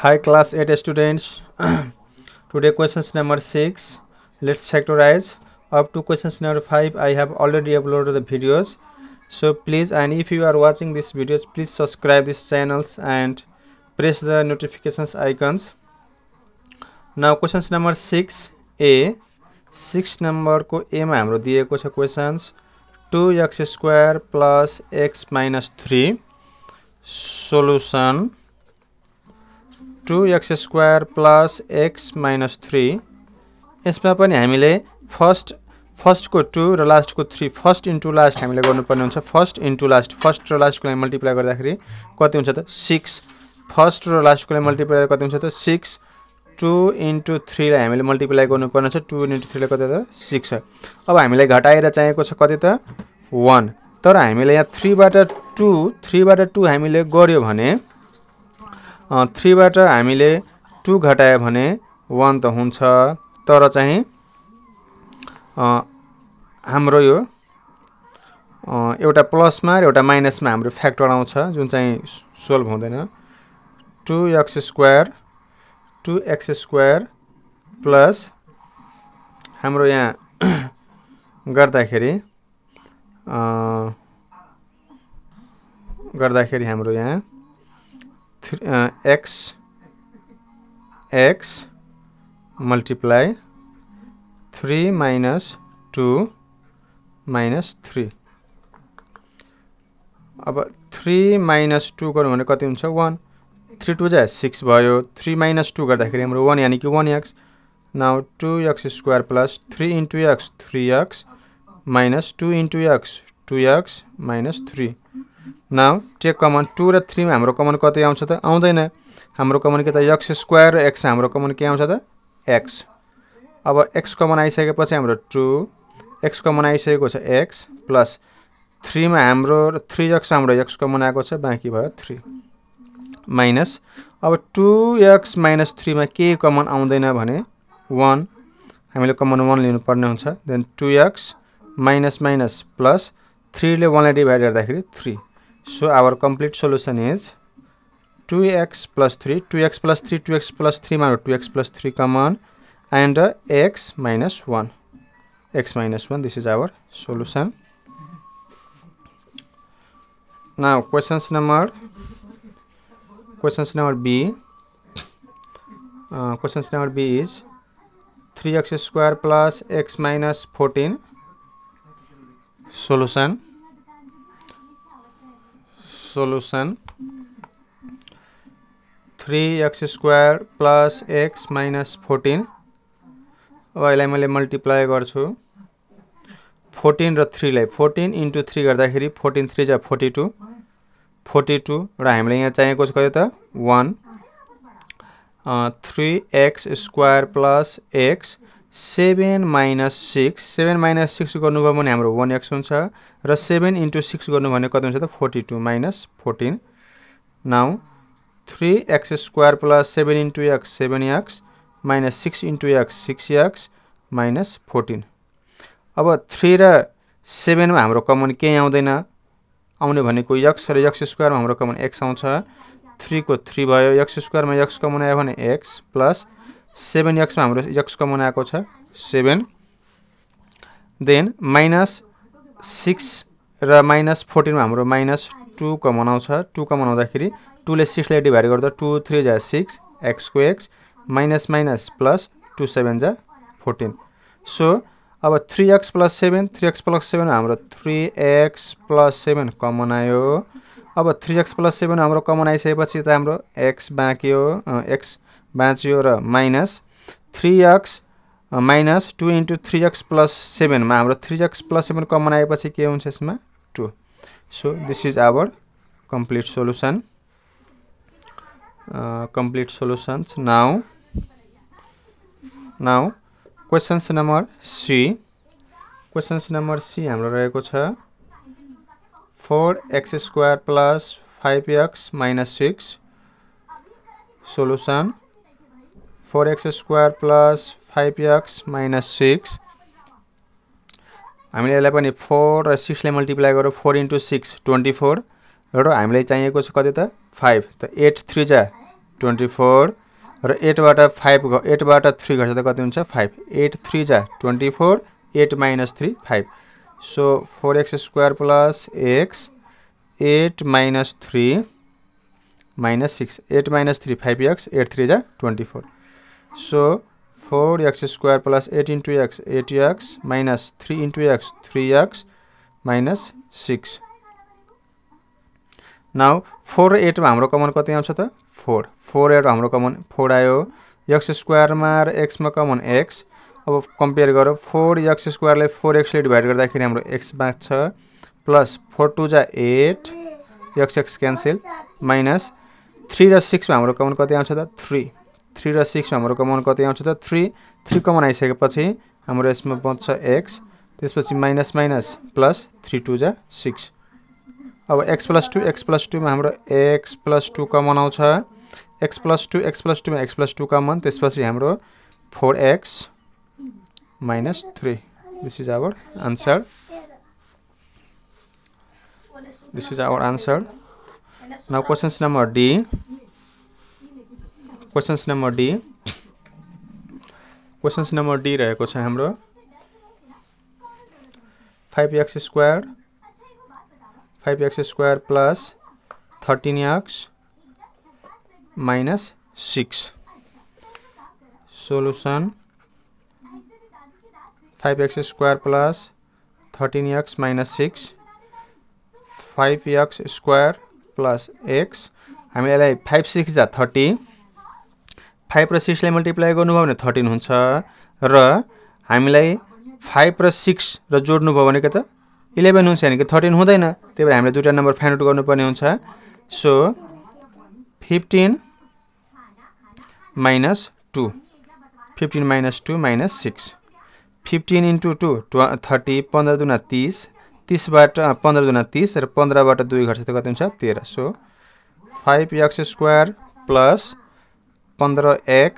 Hi class 8 students. Today questions number 6. Let's factorize. Up to questions number 5 I have already uploaded the videos. So please, and if you are watching these videos, please subscribe these channels and press the notifications icons. Now questions number 6a. 6 number को a मा हाम्रो दिएको छ questions 2x square plus x minus 3. Solution 2x square plus x minus 3. यसमा पनि हामीले first को 2 र लास्ट को 3 फर्स्ट इन्टु लास्ट हामीले गर्नुपर्ने हुन्छ फर्स्ट इन्टु लास्ट फर्स्ट र लास्ट को मल्टिप्लाई गर्दाखेरि कति हुन्छ त 6 फर्स्ट र लास्ट को मल्टिप्लाई कति हुन्छ त 6 2 इन्टु 3 लाई हामीले मल्टिप्लाई गर्नुपर्ने छ 2 इन्टु 3 लाई कति त 6 अब हामीले घटाएर चाहिएको छ कति त 1 तर हामीले यहाँ 3 बाट 2 हामीले गर्यो भने 3 बाट हामीले 2 घटायो भने 1 त हुन्छ तर चाहिँ हाम्रो यो एउटा प्लसमा र एउटा माइनसमा हाम्रो फ्याक्टर आउँछ जुन चाहिँ सोल्भ हुँदैन 2x स्क्वायर प्लस हाम्रो यहाँ गर्दाखेरि हाम्रो यहाँ x multiply 3 minus 2 minus 3 अब 3 minus 2 गर्नु भने कति हुन्छ 1 3 2 जा 6 भयो 3 minus 2 गर्दाखेरि हाम्रो 1 यानी कि 1x now 2x square plus 3 into x 3x minus 2 into x 2x minus 3 now take common 2 र 3 मा हाम्रो कमन कति आउँछ त आउँदैन हाम्रो कमन के त x स्क्वायर र x हाम्रो कमन के आउँछ त x अब x कमन आइसकेपछि हाम्रो 2 x कमन आइसकेको छ x प्लस 3 मा हाम्रो 3x हाम्रो x कमन आएको छ बाँकी भयो 3 माइनस अब 2x minus 3 मा के कमन आउँदैन भने 1 हामीले कमन 1 लिनु पर्ने हुन्छ then 2x minus minus plus 3 ले 1 लाई डिवाइड गर्दाखेरि 3 so our complete solution is 2x plus 3 2x plus 3 2x plus 3 मा 2x plus 3 common and x minus 1 this is our solution. Now questions number b. Questions number b is 3x square plus x minus 14. Solution 3x square plus x minus 14 अब यसलाई मैले multiply गर्छु 14 र 3 लाई 14 into 3 गर्दाखेरि 14 3 जा 42 र हामीले यहाँ चाहिएको छ कति त 1 3x square plus x 7 minus 6 गर्नुभयो भने हाम्रो 1x हुन्छ र 7 into 6 गर्नु भने कति हुन्छ त 42 minus 14 now 3x square plus 7 into x 7x minus 6 into x 6x minus 14 अब 3 र 7 मा हाम्रो कमन के आउँदैन आउने भनेको x र x स्क्वायर मा हाम्रो कमन x आउँछ 3 को 3 भयो x स्क्वायर मा x कमन आयो भने x प्लस 7x मा हाम्रो x कमन आएको छ 7 देन माइनस 6 र माइनस 14 मा हाम्रो माइनस 2 कमन आउँछ 2 कमन आउँदाखेरि 2 ले 6 लाई डिवाइड गर्दा 2 3 जा 6 x को x माइनस माइनस प्लस 2 7 जा 14 सो अब 3x plus 7 हाम्रो 3x plus 7 कमन आयो अब 3x plus 7 हाम्रो कमन आइसकेपछि त हाम्रो x बाँच्यो र minus 3x minus 2 into 3x plus 7 मा हाम्रो 3x plus 7 कमन आएपछि के हुन्छ यसमा 2 so this is our complete solution. Complete solutions. Now questions number C. Questions number C हाम्रो रहेको छ 4x square plus 5x minus 6. Solution 4x square plus 5x minus 6. हामीले यसलाई पनि 4 र 6 ले मल्टिप्लाई गरौ 4 into 6 24 र हामीलाई चाहिएको छ कति त 5 त 8 3 जा 24 र 8 बाट 8 बाट 3 घट्छ त कति हुन्छ 5 8 3 जा 24 8 - 3 5 so 4x² plus x 8 - 3 - 6 8 - 3 5x 8 3 जा 24 so 4x² plus 8 into x 8x minus 3 into x 3x minus 6 now 4 र 8 मा हाम्रो कमन कति आउँछ त 4 4 8 हाम्रो कमन 4 आयो x² मा र x मा कमन x अब कम्पेयर गरौ 4x² लाई 4x ले डिभाइड गर्दाखेरि हाम्रो x बाँच्छ प्लस 4 2 जा 8 x क्यान्सल माइनस 3 र 6 मा हाम्रो कमन कति आउँछ त 3 3 र 6 मा हाम्रो कमन कति आउँछ त 3 कमन आइसकेपछि हाम्रो यसमा बच्छ x त्यसपछि माइनस माइनस प्लस 3 2 जा 6 अब x + 2 मा हाम्रो x + 2 कमन आउँछ x + 2 मा x + 2 कमन त्यसपछि हाम्रो 4x - 3 this is our answer now questions number D रहेको छ हाम्रो 5x² plus 13x minus 6 solution 5x² plus 13x minus 6 5x² plus x हामीलाई 5 6 जा 30 5 र 6 लाई मल्टिप्लाई गर्नुभयो भने 13 हुन्छ र हामीलाई 5 र 6 र जोड्नु भयो भने के त 11 हुन्छ यानी कि 13 हुँदैन त्यही भएर हामीले दुईटा नम्बर फाइन्ड आउट गर्नुपर्ने हुन्छ so 15 minus 2 15 minus 2 minus 6 15 into 2 30 15 दुना 30 30 बाट 15 दुना 30 र 15 बाट 2 घट्छ त कति हुन्छ 13 so 5x² plus 15x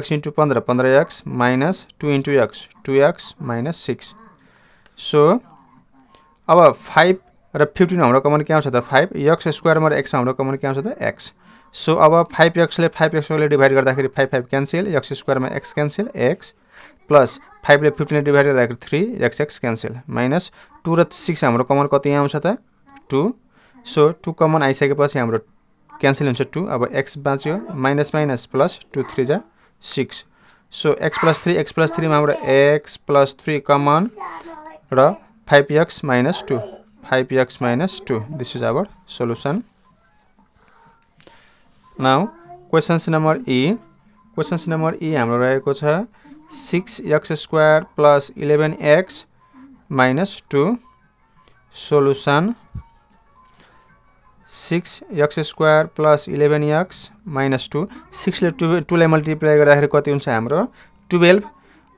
x into 15 15x minus 2 into x 2x minus 6 so अब 5 र 15 हाम्रो कमन के आउँछ त 5 x² मा र x हाम्रो कमन के आउँछ त x सो अब 5x ले 5x ले डिभाइड गर्दाखेरि 5 5 क्यान्सल x² मा x क्यान्सल x प्लस 5 ले 15 ले डिभाइड गर्दाखेरि 3 x क्यान्सल माइनस 2 र 6 हाम्रो कमन कति आउँछ त 2 सो 2 कमन आइसकेपछि हाम्रो क्यान्सल हुन्छ 2 अब x बाँच्यो माइनस माइनस प्लस 2 3 जा 6 सो x + 3 मा हाम्रो x + 3 कमन र 5x minus 2 5x minus 2 this is our solution now questions number E हाम्रो रहेको छ 6x² plus 11x minus 2 solution 6x² plus 11x minus 2 6 ले 2 लाई मल्टिप्लाई गर्दाखेरि कति हुन्छ हाम्रो 12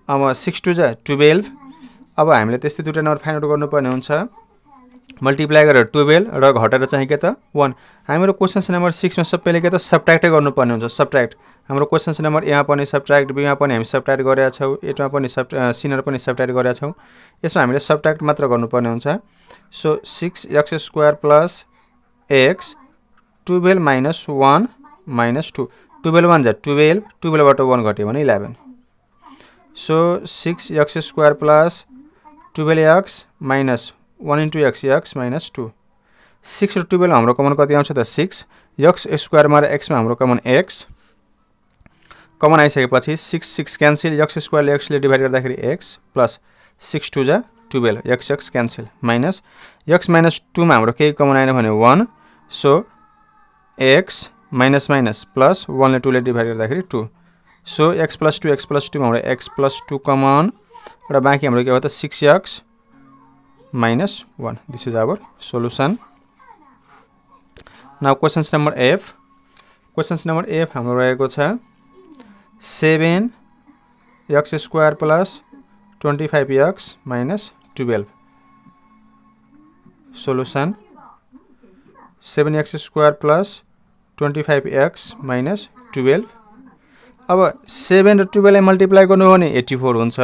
अब 6 2 जा 12 अब हामीले त्यस्तै दुईटा नम्बर फाइन्ड आउट गर्नुपर्ने हुन्छ मल्टिप्लाई गरेर 12 र घटेर चाहिँ के त 1 हाम्रो क्वेशन्स नम्बर 6 मा सबैले के त सबट्र्याक्टै गर्नुपर्ने हुन्छ सबट्र्याक्ट हाम्रो क्वेशन्स नम्बर ए मा पनि सबट्र्याक्ट बी मा पनि हामी सबट्र्याक्ट गरेका छौं ए मा पनि सी मा पनि सबट्र्याक्ट गरेका छौं यसमा हामीले सबट्र्याक्ट मात्र गर्नुपर्ने हुन्छ so 6x² plus x 12 minus 1 minus 2 12 1 जा 12 12 बाट 1 घट्यो भने 11 so 6x² plus 12x minus 1 into x minus 2 6 र 12 हाम्रो कमन कति आउँछ त 6 x² मा र x मा हाम्रो कमन x कमन आइसकेपछि 6 6 क्यान्सल x² ले x ले डिभाइड गर्दाखेरि x प्लस 6 2 जा 12 x cancel minus x minus 2 मा हाम्रो केही कमन आएन भने 1 so x minus minus plus 1 ले 2 ले डिभाइड गर्दाखेरि 2 सो x plus 2 मा हाम्रो x plus 2 कमन र बाँकी हाम्रो के हो त 6x minus 1 this is our solution now questions number F हाम्रो रहेको छ 7x² plus 25x minus 12 solution 7x² plus 25x minus 12 अब 7 र 12 लाई मल्टिप्लाई गर्नु हो भने 84 हुन्छ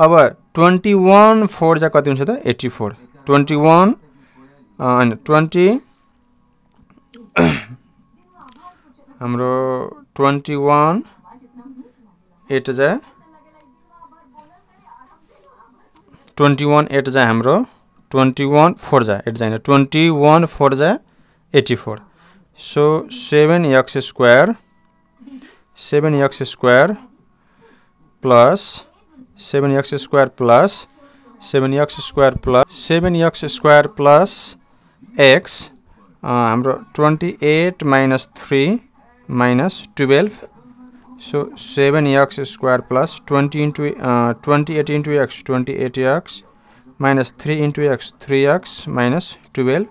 अब 21 4 जा कति हुन्छ त 84 21 and 20 हाम्रो 21 8 जा 21 8 जा हाम्रो 21 4 जा 8 जाइन 21 4 जा 84 so 7x square plus 7x square plus x हाम्रो 28 minus 3 minus 12 so 7x square plus 20 into 28 into x 28x minus 3 into x 3x minus 12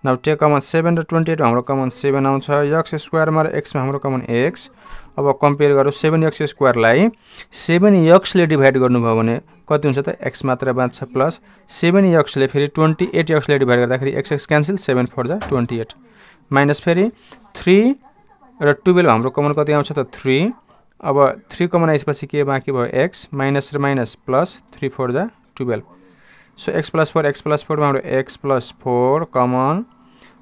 now take common 7 र 28 हाम्रो common 7 आउँछ x square मा र x मा हाम्रो common x अब compare गरौँ 7x square लाई 7x ले डिभाइड गर्नुभयो भने कति हुन्छ त x मात्र बाँच्छ प्लस 7x ले फेरि 28x ले डिभाइड गर्दाखेरि x क्यान्सल 7 4 जा 28 माइनस फेरि 3 र 12 हाम्रो कमन कति आउँछ त 3 अब 3 कमन आएपछि के बाँकी भयो x माइनस र माइनस प्लस 3 4 जा 12 सो x + 4 मा हाम्रो x + 4 कमन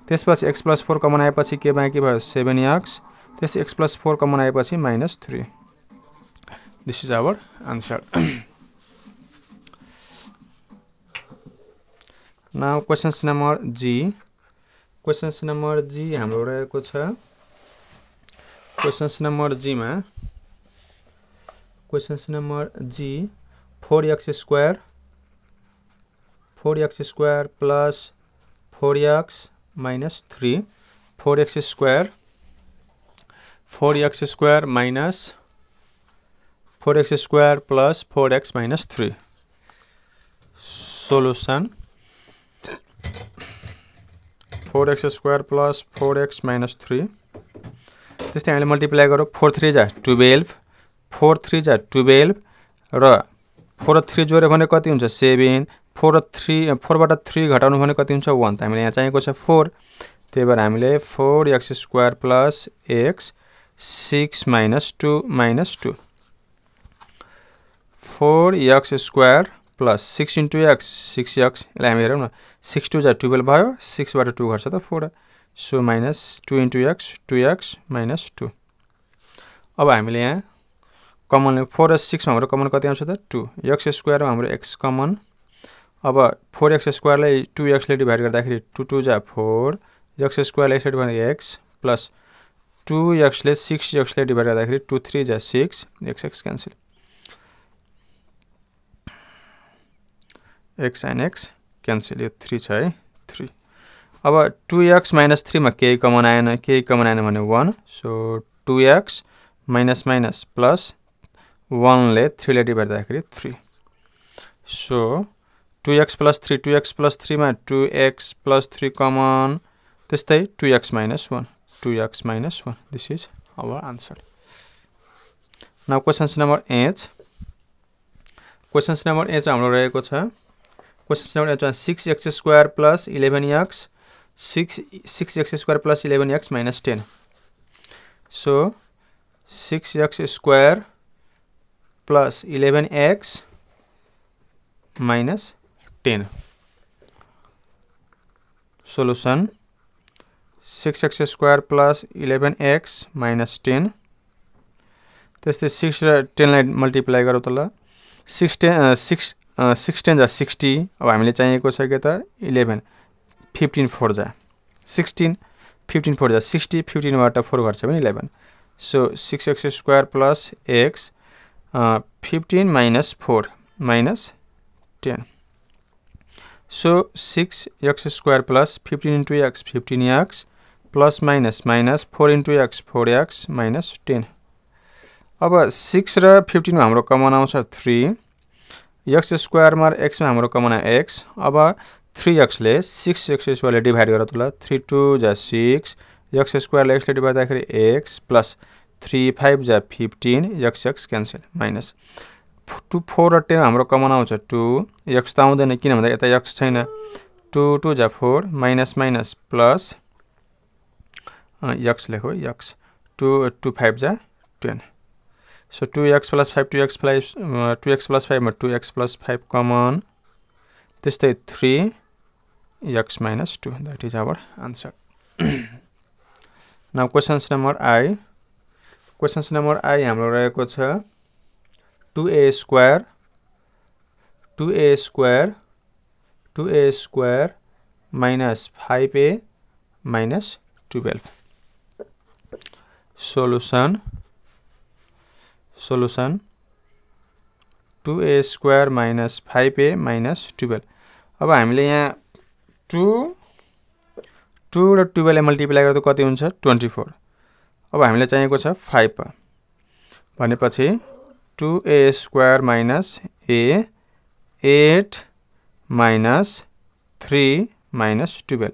त्यसपछि x + 4 कमन आएपछि के बाँकी भयो 7x त्यसै x + 4 कमन आएपछि -3 this is our answer now questions number G हाम्रो रहेको छ questions number G 4x square plus 4x minus 3 4x square minus 4x square plus 4x minus 3 solution 4x square plus 4x minus 3 त्यस्तै हामीले multiply गरौँ 4 3 जा 12 4 3 जा 12 र 4 र 3 जोड्यो भने कति हुन्छ 7 4 र 3 4 बाट 3 घटाउनु भने कति हुन्छ 1 त हामीले यहाँ चाहिएको छ 4 त्यही भएर हामीले 4x square plus x 6 minus 2 4x square plus 6 into x 6x यसलाई हामी हेरौँ न 6 2 जा 12 भयो 6 बाट 2 घट्छ त 4 so minus 2 into x 2x minus 2 अब हामीले यहाँ कमन 4 र 6 मा हाम्रो कमन कति आउँछ त 2 x square मा हाम्रो x कमन अब 4x square लाई 2x ले डिभाइड गर्दाखेरि 2 2 जा 4 x square लाई यसरी भने x plus 2x ले 6x ले डिभाइड गर्दाखेरि 2 3 जा 6 x cancel x and x cancel यो 3 छ है 3 अब 2x minus 3 मा केही कमन आएन भने 1 so 2x minus plus 1 ले 3 ले डिभाइड गर्दाखेरि 3 so 2x plus 3 मा 2x plus 3 कमन त्यस्तै 2x minus 1 this is our answer now questions number 8 हाम्रो रहेको छ questions number 8 6x square plus 11x 6x square plus 11x minus 10 so 6x square plus 11x minus 10 solution 6x square plus 11x minus 10 त्यस्तै 6 र 10 लाई multiply गरौँ त ल 6 10 जा 60 अब हामीले चाहिएको छ के त 11 15 4 जा 16 15 4 जा 60 15 बाट 4 घट्छ भने 11 so 6x square plus x 15 minus 4 minus 10 so 6x square plus 15 into x 15x plus minus 4 into x 4x minus 10 अब 6 र 15 मा हाम्रो कमन आउँछ 3 x square मा x मा हाम्रो कमन x अब 3x ले 6x square ले डिभाइड गरौ त ल 3 2 जा 6 x square ले x ले डिभाइड गर्दाखेरि x plus 3 5 जा 15 x क्यान्सल माइनस 2 4 र 10 हाम्रो कमन आउँछ 2 x त आउँदैन किन भन्दा यता x छैन 2 2 जा 4 माइनस प्लस x लेखो x 2 5 जा 10 so 2x plus 5 2x plus 2x plus 5 common त्यस्तै 3x minus 2 that is our answer now questions number I हाम्रो रहेको छ 2a square minus 5a minus 12 solution 2a square minus 5a minus 12 अब हामीले यहाँ 2 र 12 multiply गर्दा कति हुन्छ 24 अब हामीले चाहिएको छ 5 भनेपछि 2a square minus a 8 minus 3 minus 12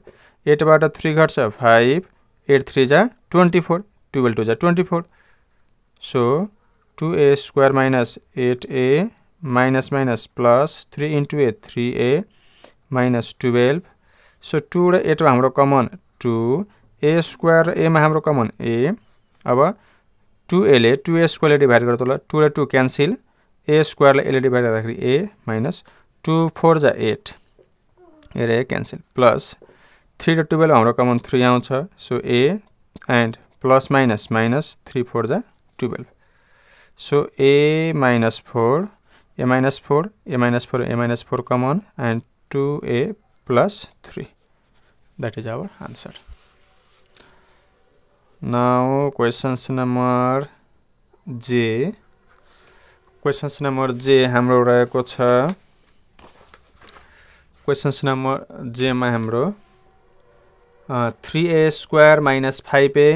8 बाट 3 घट्छ 5 8 3 जा 24 12 2 जा 24 so 2a square minus 8a minus plus 3 into a 3a minus 12 so 2 र 8 मा हाम्रो कमन 2 a square a मा हाम्रो कमन a अब 2a ले 2a square ले डिभाइड गर्दा ल 2 र 2 क्यान्सल a square ले a ले डिभाइड गर्दाखेरि a minus 2 4 जा 8 a र a क्यान्सल प्लस 3 र 12 हाम्रो कमन 3 आउँछ so a and plus minus 3 4 जा 12 so a minus 4 common and 2a plus 3 that is our answer. Now questions number J हाम्रो रहेको छ questions number J मा हाम्रो 3a square minus 5a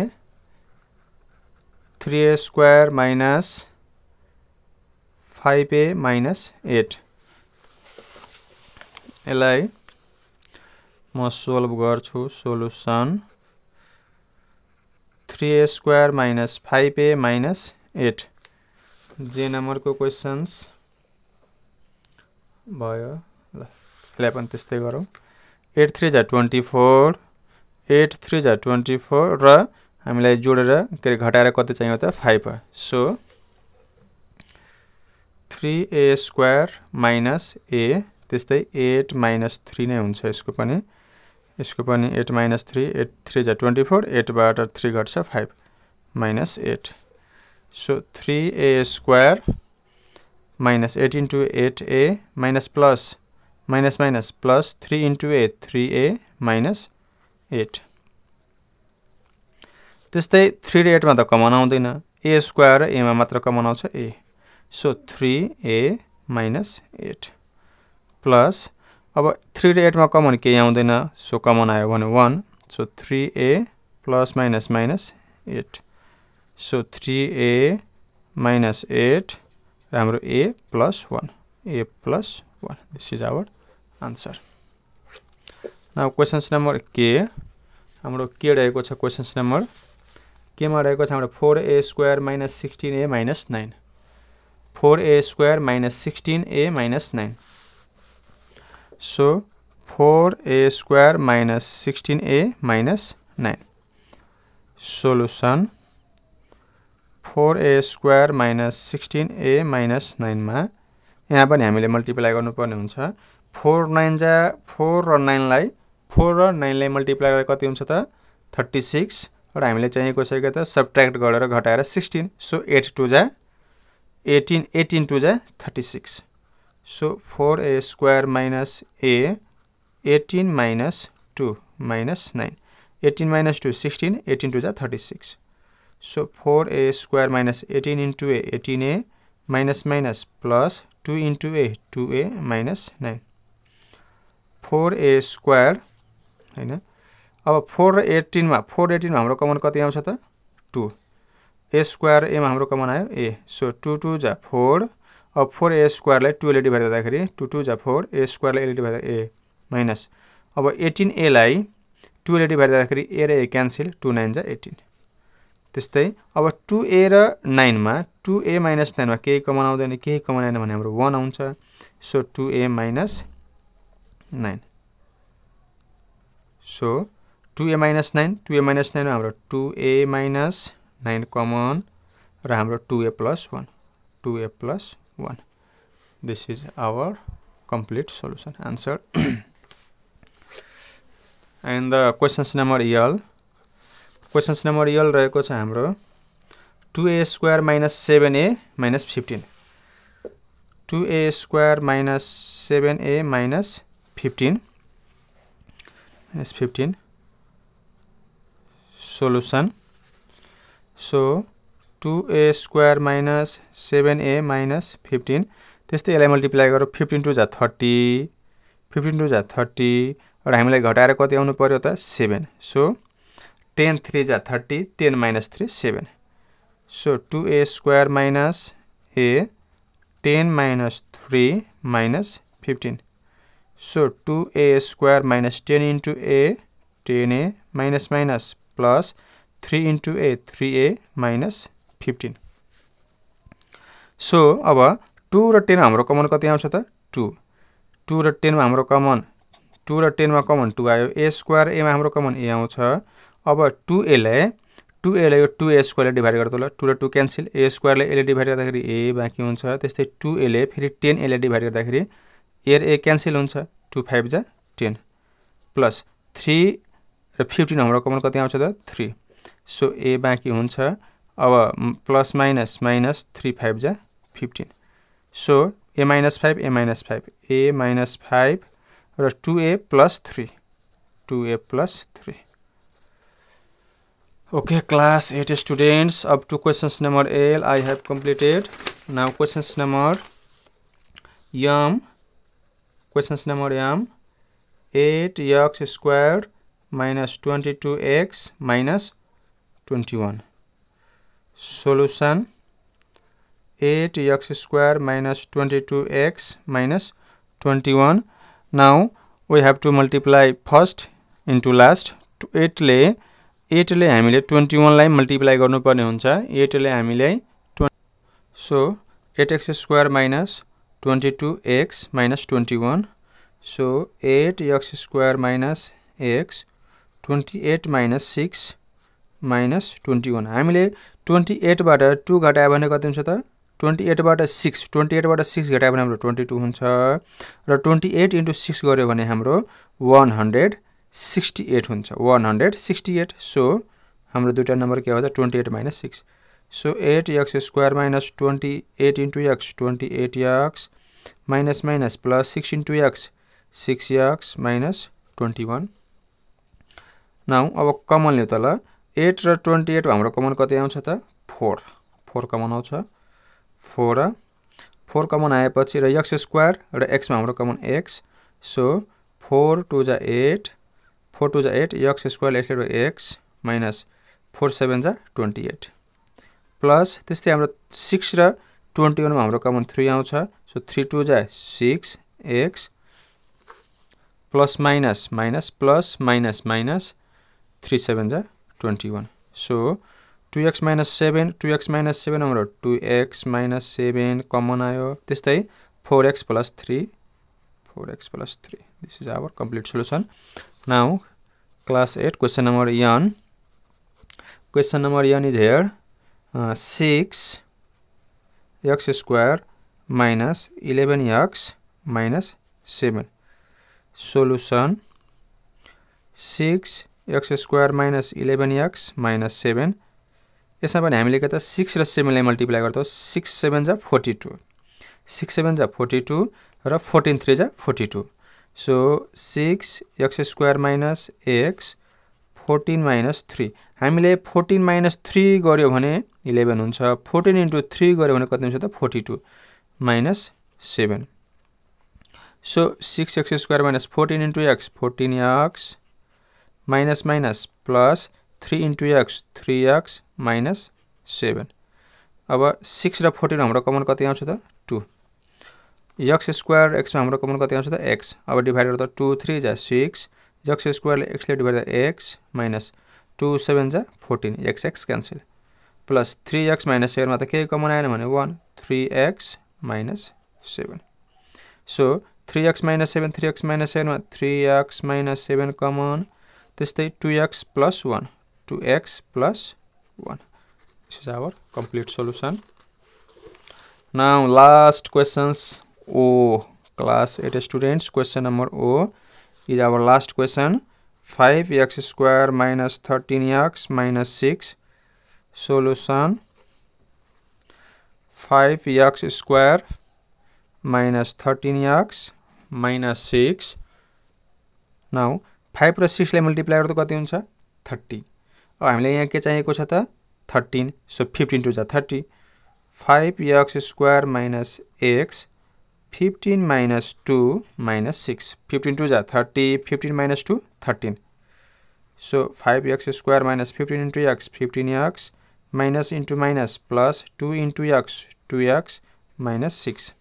3a square minus 5a minus 8 यसलाई म solve गर्छु solution 3a square minus 5a minus 8 J number को questions भयो ल 11 त्यस्तै गरौँ 8 3 जा 24 8 3 जा 24 र हामीलाई जोडेर के घटाएर कति चाहियो त 5 so 3a square minus a त्यस्तै 8 minus 3 नै हुन्छ यसको पनि 8 minus 3 8 3 जा 24 8 बाट 3 घट्छ 5 minus 8 so 3a square minus 8 into 8a minus plus 3 into a 3a minus 8 त्यस्तै 3 र 8 मा त कमन आउँदैन a square र a मा मात्र कमन आउँछ a so 3a minus 8 plus अब 3 र 8 मा कमन केही आउँदैन सो कमन आयो भने 1 so 3a plus minus 8 so 3a minus 8 र हाम्रो a plus 1 this is our answer. Now questions number K हाम्रो के रहेको छ questions number K मा रहेको छ हाम्रो 4a square minus 16a minus 9 4a square minus 16a minus 9 so 4a square minus 16a minus 9 solution 4a square minus 16a minus 9 मा यहाँ पनि हामीले मल्टिप्लाई गर्नुपर्ने हुन्छ 4 9 जा 4 र 9 लाई मल्टिप्लाई गर्दा कति हुन्छ त 36 र हामीले चाहिएको छ के त सबट्र्याक्ट गरेर घटाएर 16 सो 8 2 जा 18 2 जा 36 so 4a square minus a 18 minus 2 minus 9 18 minus 2 16 18 2 जा 36 so 4a square minus 18 into a 18a minus plus 2 into a 2a minus 9 4a square हैन अब 4 र 18 मा हाम्रो कमन कति आउँछ त 2 a square a मा हाम्रो कमन आयो a so 2 2 जा 4 अब 4a square लाई 2 ले डिभाइड गर्दाखेरि 2 2 जा 4 a square लाई a ले डिभाइड a माइनस अब 18a लाई 2 ले डिभाइड गर्दाखेरि a र a क्यान्सल 2 9 जा 18 त्यस्तै अब 2a र 9 मा 2a minus 9 मा केही कमन आउँदैन केही कमन आएन भने हाम्रो 1 आउँछ so 2a minus 9 so 2a minus 9 मा हाम्रो 2a minus 9 कमन र हाम्रो 2a plus 1 this is our complete solution answer and the questions number L questions number L रहेको छ हाम्रो 2a square minus 7a minus 15 2a square minus 7a minus 15 solution. So 2a square minus 7a minus 15 त्यस्तै यसलाई multiply गरौँ 15 2 जा 30 15 2 जा 30 र हामीलाई घटाएर कति आउनु पर्यो त 7 सो 10 3 जा 30 10 minus 3 7 so 2a square minus a 10 minus 3 minus 15 so 2a square minus 10 into a 10a minus minus plus 3 into a 3a minus 15 so अब 2 र 10 मा हाम्रो कमन कति आउँछ त 2 2 र 10 मा हाम्रो कमन 2 र 10 मा कमन 2 आयो a स्क्वायर a मा हाम्रो कमन a आउँछ अब 2a लाई यो 2a स्क्वायर ले डिभाइड गर्दा 2 र 2 क्यान्सल a स्क्वायर ले a ले डिभाइड गर्दाखेरि a बाँकी हुन्छ त्यस्तै 2a ले फेरि 10a ले डिभाइड गर्दाखेरि a र a क्यान्सल हुन्छ 2 5 जा 10 प्लस 3 र 15 हाम्रो कमन कति आउँछ त 3 सो a बाँकी हुन्छ अब प्लस माइनस माइनस 3 5 जा 15 so a minus 5 a minus 5 a minus 5 र 2a plus 3 2a plus 3 okay class 8 students up to questions number L I have completed now questions number m 8x squared minus 22x minus 21 solution 8x square minus 22x minus 21 now we have to multiply first into last 8 ले हामीले 21 लाई multiply गर्नुपर्ने हुन्छ 8 ले हामीले so 8x square minus 22x minus 21 so 8x square minus x 28 minus 6 minus 21 हामीले 28 बाट 2 घटायो भने कति हुन्छ त 28 बाट 6 28 बाट 6 घटायो भने हाम्रो 22 हुन्छ र 28 into 6 गर्यो भने हाम्रो 168 हुन्छ 168 so हाम्रो दुईटा नम्बर के हुन्छ 28 minus 6 so 8x square minus 28 into x 28x minus minus plus 6 into x 6x minus 21 now अब कमन लियो त ल 8 र 28 हाम्रो कमन कति आउँछ त 4 कमन आउँछ 4 कमन आएपछि र x स्क्वायर र x मा हाम्रो कमन x सो 4 2 जा 8 4 2 जा 8 x स्क्वायर x र x माइनस 4 7 जा 28 प्लस त्यस्तै हाम्रो 6 र 21 मा हाम्रो कमन 3 आउँछ सो 3 2 जा 6 x plus minus minus plus minus minus 3 7 जा 21 so 2x minus 7 2x minus 7 हाम्रो 2x minus 7 कमन आयो त्यस्तै 4x plus 3 this is our complete solution now class 8 question number n is here 6x square minus 11x minus 7 solution 6x square minus 11x minus 7 यसमा पनि हामीले के त 6 र 7 लाई मल्टिप्लाई गर्छौं 6 7 जा 42 6 7 जा 42 र 14 3 जा 42 so 6x square minus x 14 minus 3 हामीले 14 minus 3 गर्यो भने 11 हुन्छ 14 into 3 गर्यो भने कति हुन्छ त 42 minus 7 so 6x square minus 14 into x 14x minus minus plus 3 into x 3x minus 7 अब 6 र 14 हाम्रो कमन कति आउँछ त 2 x स्क्वायर x मा हाम्रो कमन कति आउँछ त x अब डिभाइड गर्दा 2 3 जा 6 x स्क्वायर ले x ले डिभाइड गर्दा x minus 2 7 जा 14 x cancel plus 3x minus 7 मा त के कमन आएन भने 1 3x minus 7 so 3x minus 7 3x minus 7 मा 3x minus 7 कमन त्यस्तै 2x plus 1 2x plus 1 this is our complete solution now last questions O class 8 students question number O is our last question 5x square minus 13x minus 6. Solution 5x square minus 13x minus 6. Now 5 र 6 लाई multiply गर्दा कति हुन्छ 30. अब हामीलाई यहाँ के चाहिएको छ त 13. So 15 to 30. 5x square minus x. 15 minus 2 minus 6. 15 to 30. 15 minus 2 13. So 5x square minus 15 into x 15x minus into minus plus 2 into x 2x minus 6.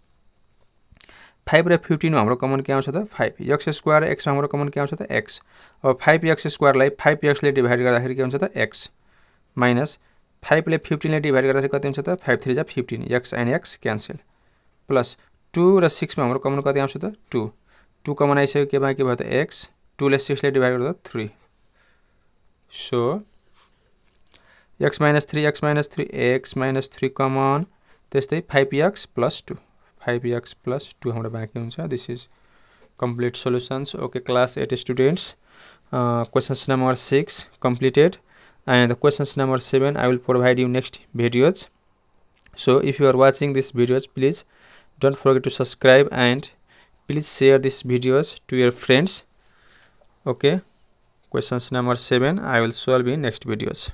5 र 15 हाम्रो कमन के आउँछ त 5. x स्क्वायर x हाम्रो कमन के आउँछ त x. अब 5x स्क्वायर लाई 5x ले डिभाइड गर्दाखेरि के हुन्छ त x माइनस 5 ले 15 ले डिभाइड गर्दाखेरि कति हुन्छ त 5 3 जा 15. x and x cancel plus 2 र 6 मा हाम्रो कमन कति आउँछ त 2. 2 कमन आइसक्यो के बाँकी भयो त x. 2 ले 6 ले डिभाइड गर्दा 3. So x minus 3 x minus 3 common. त्यस्तै 5x plus 2. 5x plus 2 हाम्रो बाँकी हुन्छ. This is complete solutions. Okay, class 8 students. Questions number 6 completed, and the questions number 7 I will provide you next videos. So if you are watching these videos, please don't forget to subscribe and please share these videos to your friends. Okay, questions number 7 I will solve in next videos.